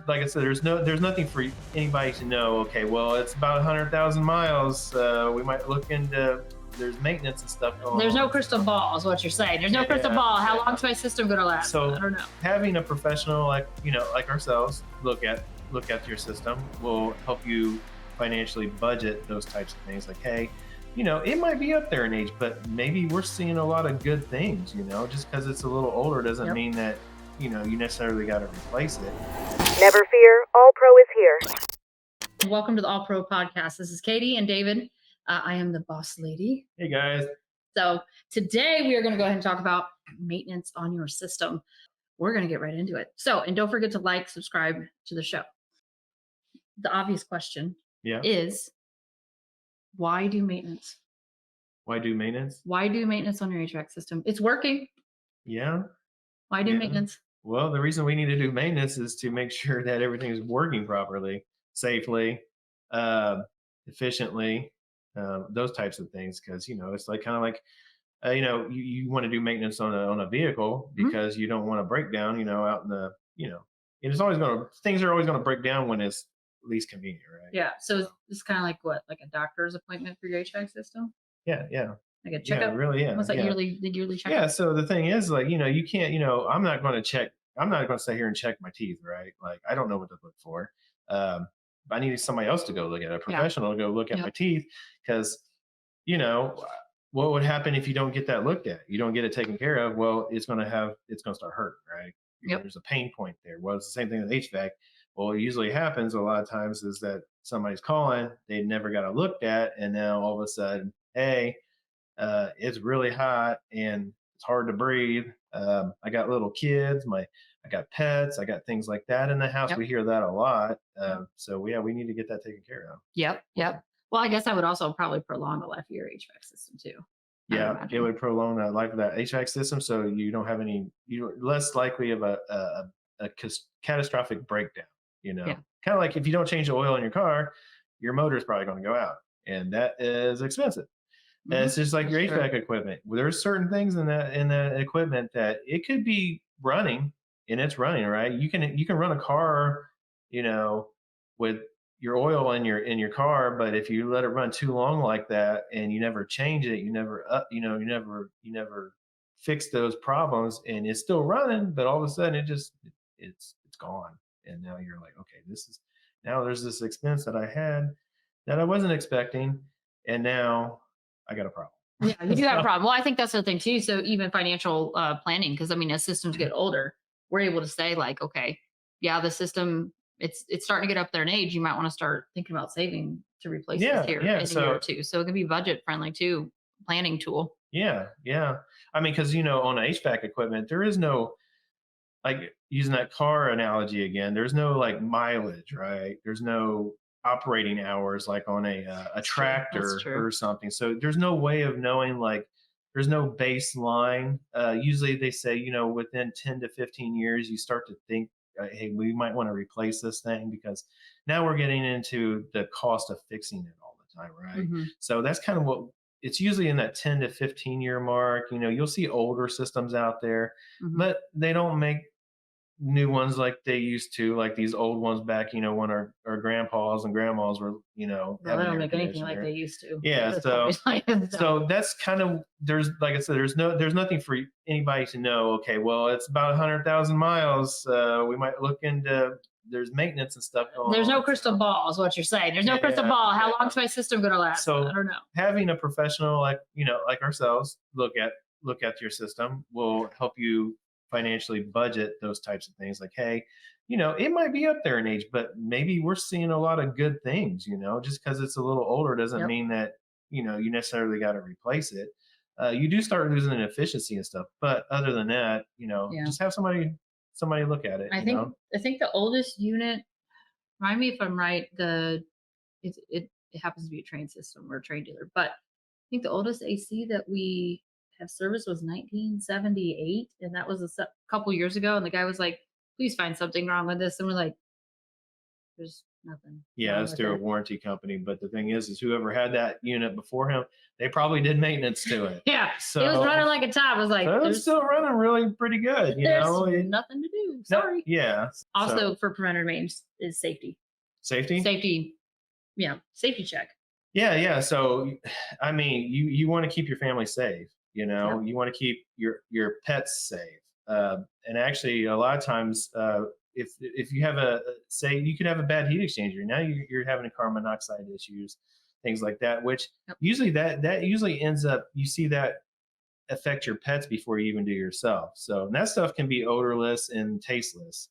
Like I said, there's nothing for anybody to know. Okay, well, it's about 100,000 miles. We might look into there's maintenance and stuff going There's on. no crystal ball, is what you're saying. There's no crystal ball. How long's my system gonna last? So I don't know. having a professional like ourselves look at your system will help you financially budget those types of things. Like, hey, it might be up there in age, but maybe we're seeing a lot of good things. Just because it's a little older doesn't mean that you necessarily got to replace it. Never fear, All Pro is here. Welcome to the All Pro podcast. This is Katie and David. I am the boss lady. Hey guys. So today we are going to go ahead and talk about maintenance on your system. We're going to get right into it. So, and don't forget to like, subscribe to the show. The obvious question is, why do maintenance? Why do maintenance? Why do maintenance on your HVAC system? It's working. Yeah. Why do maintenance? Well, the reason we need to do maintenance is to make sure that everything is working properly, safely, efficiently, those types of things. Because it's like kind of like you want to do maintenance on a vehicle because you don't want to break down. Out in the and it's always things are always going to break down when it's least convenient, right? Yeah. So it's kind of like what, like a doctor's appointment for your HVAC system? Yeah. Like a checkup? Yeah, really, yeah. What's that yeah. the yearly checkup? Yeah, so the thing is, like, you can't, I'm not going to sit here and check my teeth, right? Like, I don't know what to look for. I needed somebody else to go look at it, a professional to go look at my teeth, because, what would happen if you don't get that looked at? You don't get it taken care of. Well, it's going to start hurting, right? There's a pain point there. Well, it's the same thing with HVAC. Well, what usually happens a lot of times is that somebody's calling, they never got it looked at, and now all of a sudden, hey, it's really hot and it's hard to breathe. I got little kids, I got pets, I got things like that in the house. We hear that a lot. So we need to get that taken care of. Yep. Well, I guess I would also probably prolong the life of your HVAC system too. Yeah, it would prolong the life of that HVAC system, so you don't have you're less likely of a catastrophic breakdown. Kind of like if you don't change the oil in your car, your motor is probably going to go out, and that is expensive. And it's just like your HVAC equipment. There's certain things in that equipment that it could be running and it's running, right? You can run a car, with your oil in your car, but if you let it run too long like that and you never change it, you never fix those problems, and it's still running, but all of a sudden it's gone. And now you're like, okay, now there's this expense that I had that I wasn't expecting, and now I got a problem. Yeah, you do have a problem. Well, I think that's the thing too. So even financial planning, because as systems get older, we're able to say like, okay, yeah, the system it's starting to get up there in age. You might want to start thinking about saving to replace this here in a year or two. So it can be budget friendly too, planning tool. Yeah. I mean, because on HVAC equipment, there is no, like, using that car analogy again, there's no like mileage, right? There's no operating hours like on a tractor or something. So there's no way of knowing, like, there's no baseline. Usually they say, within 10 to 15 years, you start to think, hey, we might want to replace this thing, because now we're getting into the cost of fixing it all the time, right? So that's kind of what it's usually in that 10 to 15 year mark. You'll see older systems out there, but they don't make new ones like they used to, like these old ones back, when our grandpas and grandmas were, they don't make anything like they used to. Yeah. So that's kind of, like I said, there's nothing for anybody to know. Okay, well, it's about 100,000 miles. We might look into there's maintenance and stuff going on. There's no crystal ball, is what you're saying. There's no crystal ball. How long's my system going to last? So I don't know. Having a professional like ourselves look at your system will help you financially budget those types of things. Like, hey, it might be up there in age, but maybe we're seeing a lot of good things. Just because it's a little older doesn't mean that you necessarily got to replace it. You do start losing an efficiency and stuff, but other than that, just have somebody look at it. I think the oldest unit, remind me if I'm right, it happens to be a train system or a train dealer, but I think the oldest AC that we have service was 1978, and that was a couple years ago. And the guy was like, "Please find something wrong with this." And we're like, "There's nothing. Yeah, it's through a warranty company. But the thing is whoever had that unit before him, they probably did maintenance to it. Yeah. So it was running like a top. I was like, so there's it's still running really pretty good. You there's know, nothing to do. Sorry. Yeah. Also, So, for preventative maintenance is safety. safety. Safety check. Yeah. So, I mean, you want to keep your family safe. You know, you want to keep your pets safe. And actually, a lot of times, if you have say you could have a bad heat exchanger, now you're having a carbon monoxide issues, things like that, which usually that usually ends up, you see that affect your pets before you even do yourself. So that stuff can be odorless and tasteless.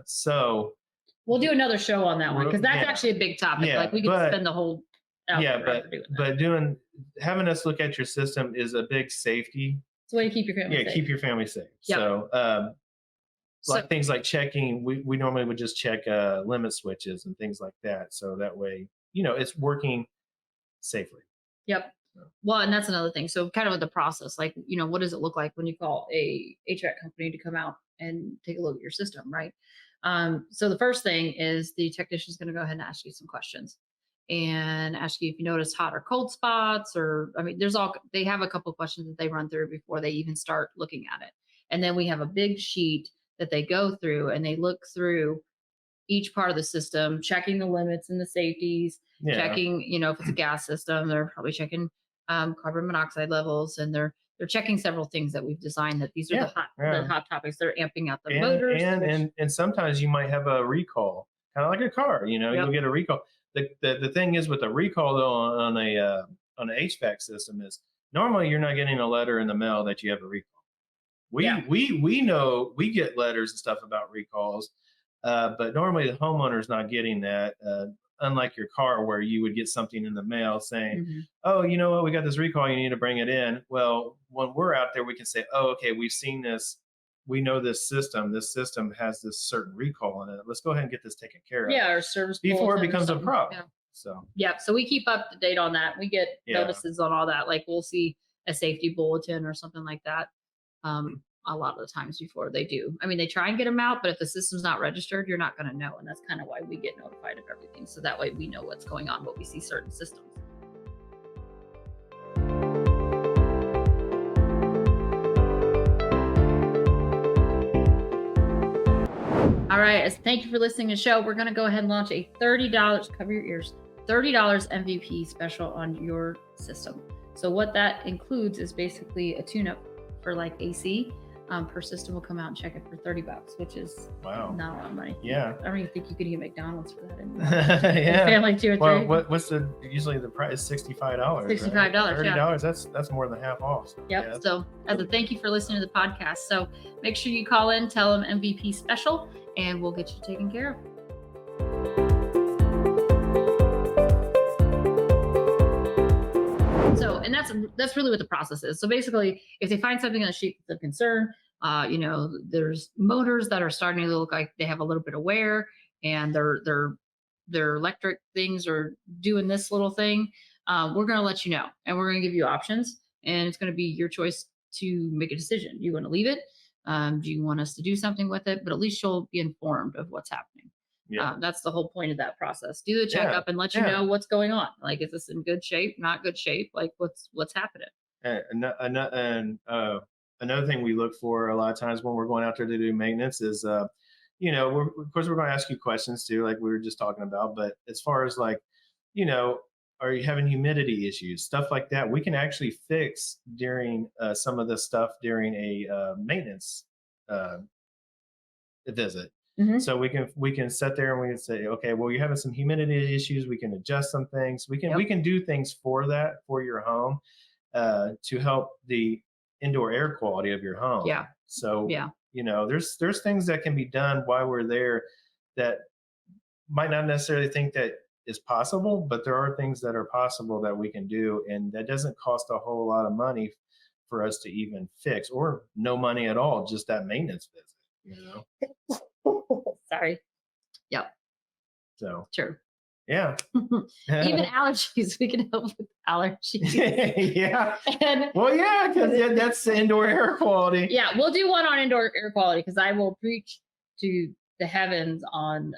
So we'll do another show on that one because that's actually a big topic. Like we could spend the whole having us look at your system is a big safety. It's a way to keep your family safe. Keep your family safe. Yep. So like things like checking, we normally would just check limit switches and things like that. So that way, it's working safely. Yep. Well, and that's another thing. So kind of with the process, like, what does it look like when you call a HVAC company to come out and take a look at your system, right? So the first thing is the technician is going to go ahead and ask you some questions and ask you if you notice hot or cold spots, or, I mean, they have a couple of questions that they run through before they even start looking at it. And then we have a big sheet that they go through and they look through each part of the system, checking the limits and the safeties, checking, if it's a gas system, they're probably checking carbon monoxide levels, and they're checking several things that we've designed, that these are the hot topics. They're amping out the motors. And sometimes you might have a recall, kind of like a car, you'll get a recall. The thing is with a recall though on an HVAC system is normally you're not getting a letter in the mail that you have a recall. We know we get letters and stuff about recalls, but normally the homeowner's not getting that. Unlike your car where you would get something in the mail saying, oh, you know what, we got this recall, you need to bring it in. Well, when we're out there, we can say, oh, okay, we've seen this. We know this system has this certain recall in it. Let's go ahead and get this taken care of. Yeah, our service before it becomes a problem. So we keep up to date on that. We get notices on all that. Like we'll see a safety bulletin or something like that. A lot of the times before they do. I mean, they try and get them out, but if the system's not registered, you're not going to know. And that's kind of why we get notified of everything. So that way we know what's going on, but we see certain systems. All right. Thank you for listening to the show. We're going to go ahead and launch a $30, cover your ears, $30 MVP special on your system. So what that includes is basically a tune-up for like AC. Per system will come out and check it for $30, which is not a lot of money. Yeah. I don't even think you could get McDonald's for that anymore. Yeah. Family 2 or 3. What's usually the price? $65. $65. Right? $30. That's more than half off. So, yep. So as a thank you for listening to the podcast. So make sure you call in, tell them MVP special, and we'll get you taken care of. So, and that's really what the process is. So basically, if they find something on the sheet that's of concern, there's motors that are starting to look like they have a little bit of wear, and their electric things are doing this little thing. We're going to let you know, and we're going to give you options, and it's going to be your choice to make a decision. Do you want to leave it? Do you want us to do something with it? But at least you'll be informed of what's happening. Yeah. That's the whole point of that process. Do the checkup and let you know what's going on. Like, is this in good shape, not good shape? Like what's happening? And another thing we look for a lot of times when we're going out there to do maintenance is, of course we're going to ask you questions too, like we were just talking about, but as far as like, are you having humidity issues, stuff like that, we can actually fix during some of the stuff during a maintenance visit. Mm-hmm. So we can sit there and we can say, okay, well, you're having some humidity issues. We can adjust some things. We can do things for your home to help the indoor air quality of your home. Yeah. So there's things that can be done while we're there that might not necessarily think that is possible, but there are things that are possible that we can do, and that doesn't cost a whole lot of money for us to even fix, or no money at all, just that maintenance visit. Sorry. Yep. So sure. Yeah. Even allergies, we can help with allergies. Yeah. And, because that's the indoor air quality. Yeah, we'll do one on indoor air quality, because I will preach to the heavens on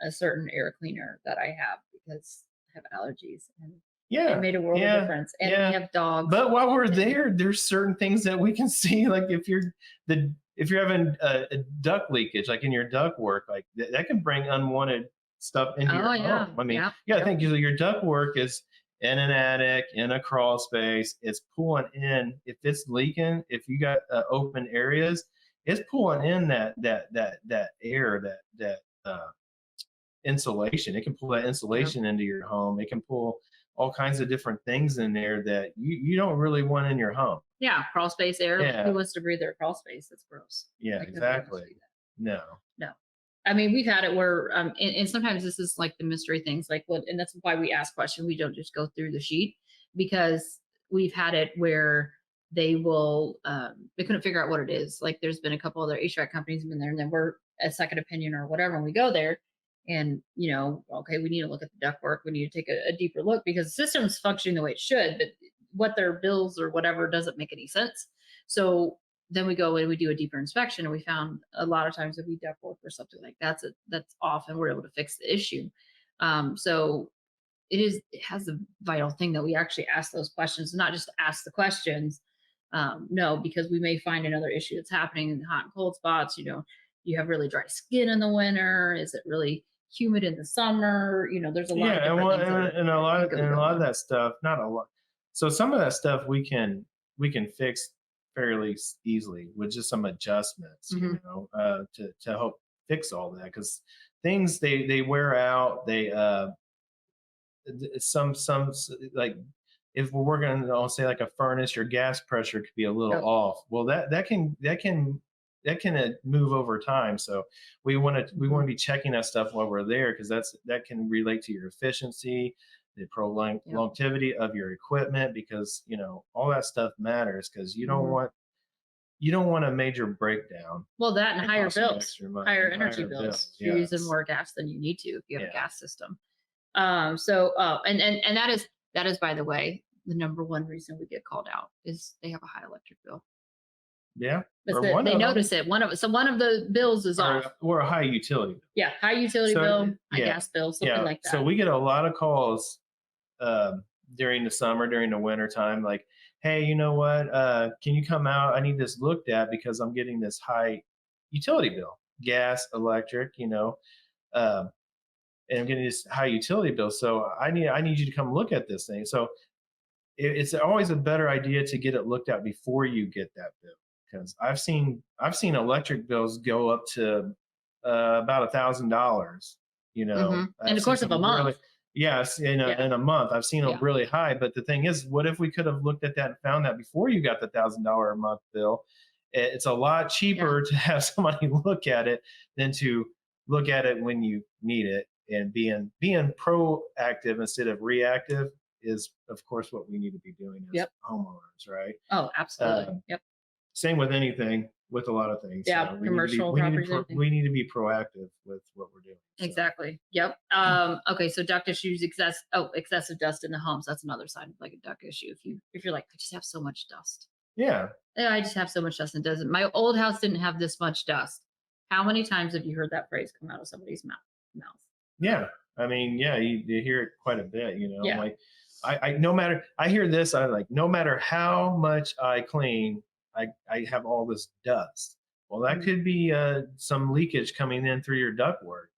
a certain air cleaner that I have because I have allergies, and it made a world of difference. And we have dogs. But while we're there, there's certain things that we can see. Like if you're having a duct leakage, like in your duct work, like that can bring unwanted stuff into your home. I mean, I think usually your duct work is in an attic, in a crawl space. It's pulling in. If it's leaking, if you got open areas, it's pulling in that air, that insulation. It can pull that insulation into your home. It can pull all kinds of different things in there that you don't really want in your home. Yeah, crawl space air. Yeah. Who wants to breathe their crawl space? That's gross. Yeah, exactly. No. I mean, we've had it where, and sometimes this is like the mystery things, like what, and that's why we ask questions. We don't just go through the sheet, because we've had it where they will, they couldn't figure out what it is. Like there's been a couple other HVAC companies been there, and then we're a second opinion or whatever, and we go there, and okay, we need to look at the ductwork. We need to take a deeper look because the system's functioning the way it should, but what their bills or whatever doesn't make any sense. So then we go and we do a deeper inspection, and we found a lot of times if we ductwork or something like that's off, and we're able to fix the issue. So it has a vital thing that we actually ask those questions, not just ask the questions. No, because we may find another issue that's happening in the hot and cold spots. You have really dry skin in the winter. Is it really humid in the summer? There's a lot of different things. And a lot of that stuff, not a lot. So some of that stuff we can fix fairly easily with just some adjustments, to help fix all that, because things they wear out. They some like if we're working on, say, like a furnace, your gas pressure could be a little off. Well, that can move over time. So we want to be checking that stuff while we're there, because that can relate to your efficiency, the longevity of your equipment, because all that stuff matters, because you don't want a major breakdown. Well, that and higher bills, higher energy bills. You're using more gas than you need to if you have a gas system. And that is, by the way, the number one reason we get called out is they have a high electric bill. Yeah. They notice it. One of the bills is off. Or a high utility bill. Yeah, high utility bill, high gas bill, something like that. So we get a lot of calls during the summer, during the winter time, like, hey, you know what? Can you come out? I need this looked at because I'm getting this high utility bill, gas, electric, and I'm getting this high utility bill. So I need you to come look at this thing. So it's always a better idea to get it looked at before you get that bill, because I've seen electric bills go up to about $1,000. In the course of a month. Yes, in a month. I've seen them really high. But the thing is, what if we could have looked at that and found that before you got the $1,000 a month bill? It's a lot cheaper to have somebody look at it than to look at it when you need it. And being proactive instead of reactive is, of course, what we need to be doing as homeowners, right? Oh, absolutely. Same with anything, with a lot of things. Yeah, so commercial properties. We need to be proactive with what we're doing. So. Exactly. Yep. Okay. So duct issues, excessive dust in the homes. That's another side of like a duct issue. If you're like, I just have so much dust. Yeah, I just have so much dust, and it doesn't. My old house didn't have this much dust. How many times have you heard that phrase come out of somebody's mouth? Yeah. I mean, you hear it quite a bit, like I hear this, no matter how much I clean, I have all this dust. Well, that could be some leakage coming in through your ductwork.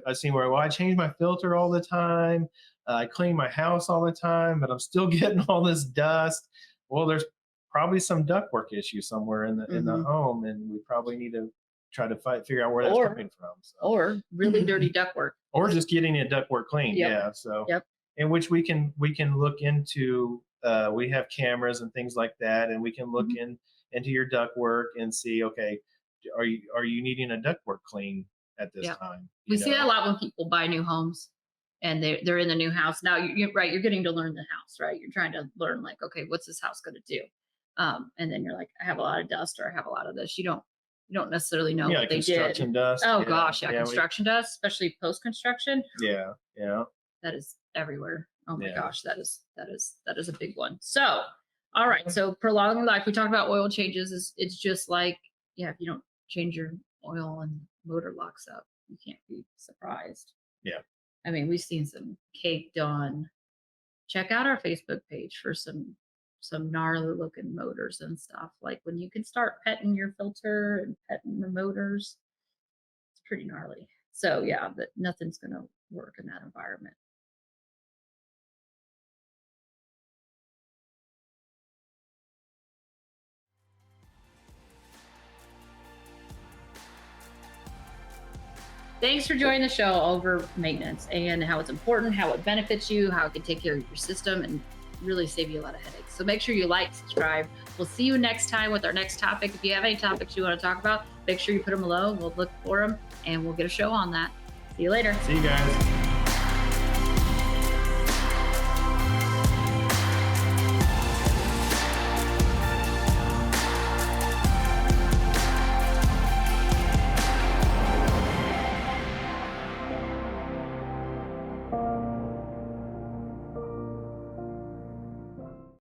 I've seen where, I change my filter all the time. I clean my house all the time, but I'm still getting all this dust. Well, there's probably some ductwork issue somewhere in the home, and we probably need to try to figure out where that's coming from. So. Or really dirty ductwork. Or just getting a ductwork clean. Yeah. So in which we can look into, we have cameras and things like that, and we can look into your ductwork and see, okay, are you needing a ductwork clean at this time? We see that a lot when people buy new homes and they're in the new house. Now you're getting to learn the house, right? You're trying to learn, like, okay, what's this house going to do? And then you're like, I have a lot of dust, or I have a lot of this. You don't necessarily know what they did. Construction dust. Oh gosh, construction dust, especially post-construction. Yeah. That is everywhere. Oh my gosh, that is a big one. So, all right. So prolonging life, we talked about oil changes. It's just like, if you don't change your oil and motor locks up, you can't be surprised. Yeah. I mean, we've seen some cake done. Check out our Facebook page for some gnarly looking motors and stuff. Like when you can start petting your filter and petting the motors, it's pretty gnarly. So yeah, but nothing's gonna work in that environment. Thanks for joining the show over maintenance and how it's important, how it benefits you, how it can take care of your system and really save you a lot of headaches. So make sure you like, subscribe. We'll see you next time with our next topic. If you have any topics you want to talk about, make sure you put them below. We'll look for them and we'll get a show on that. See you later. See you guys.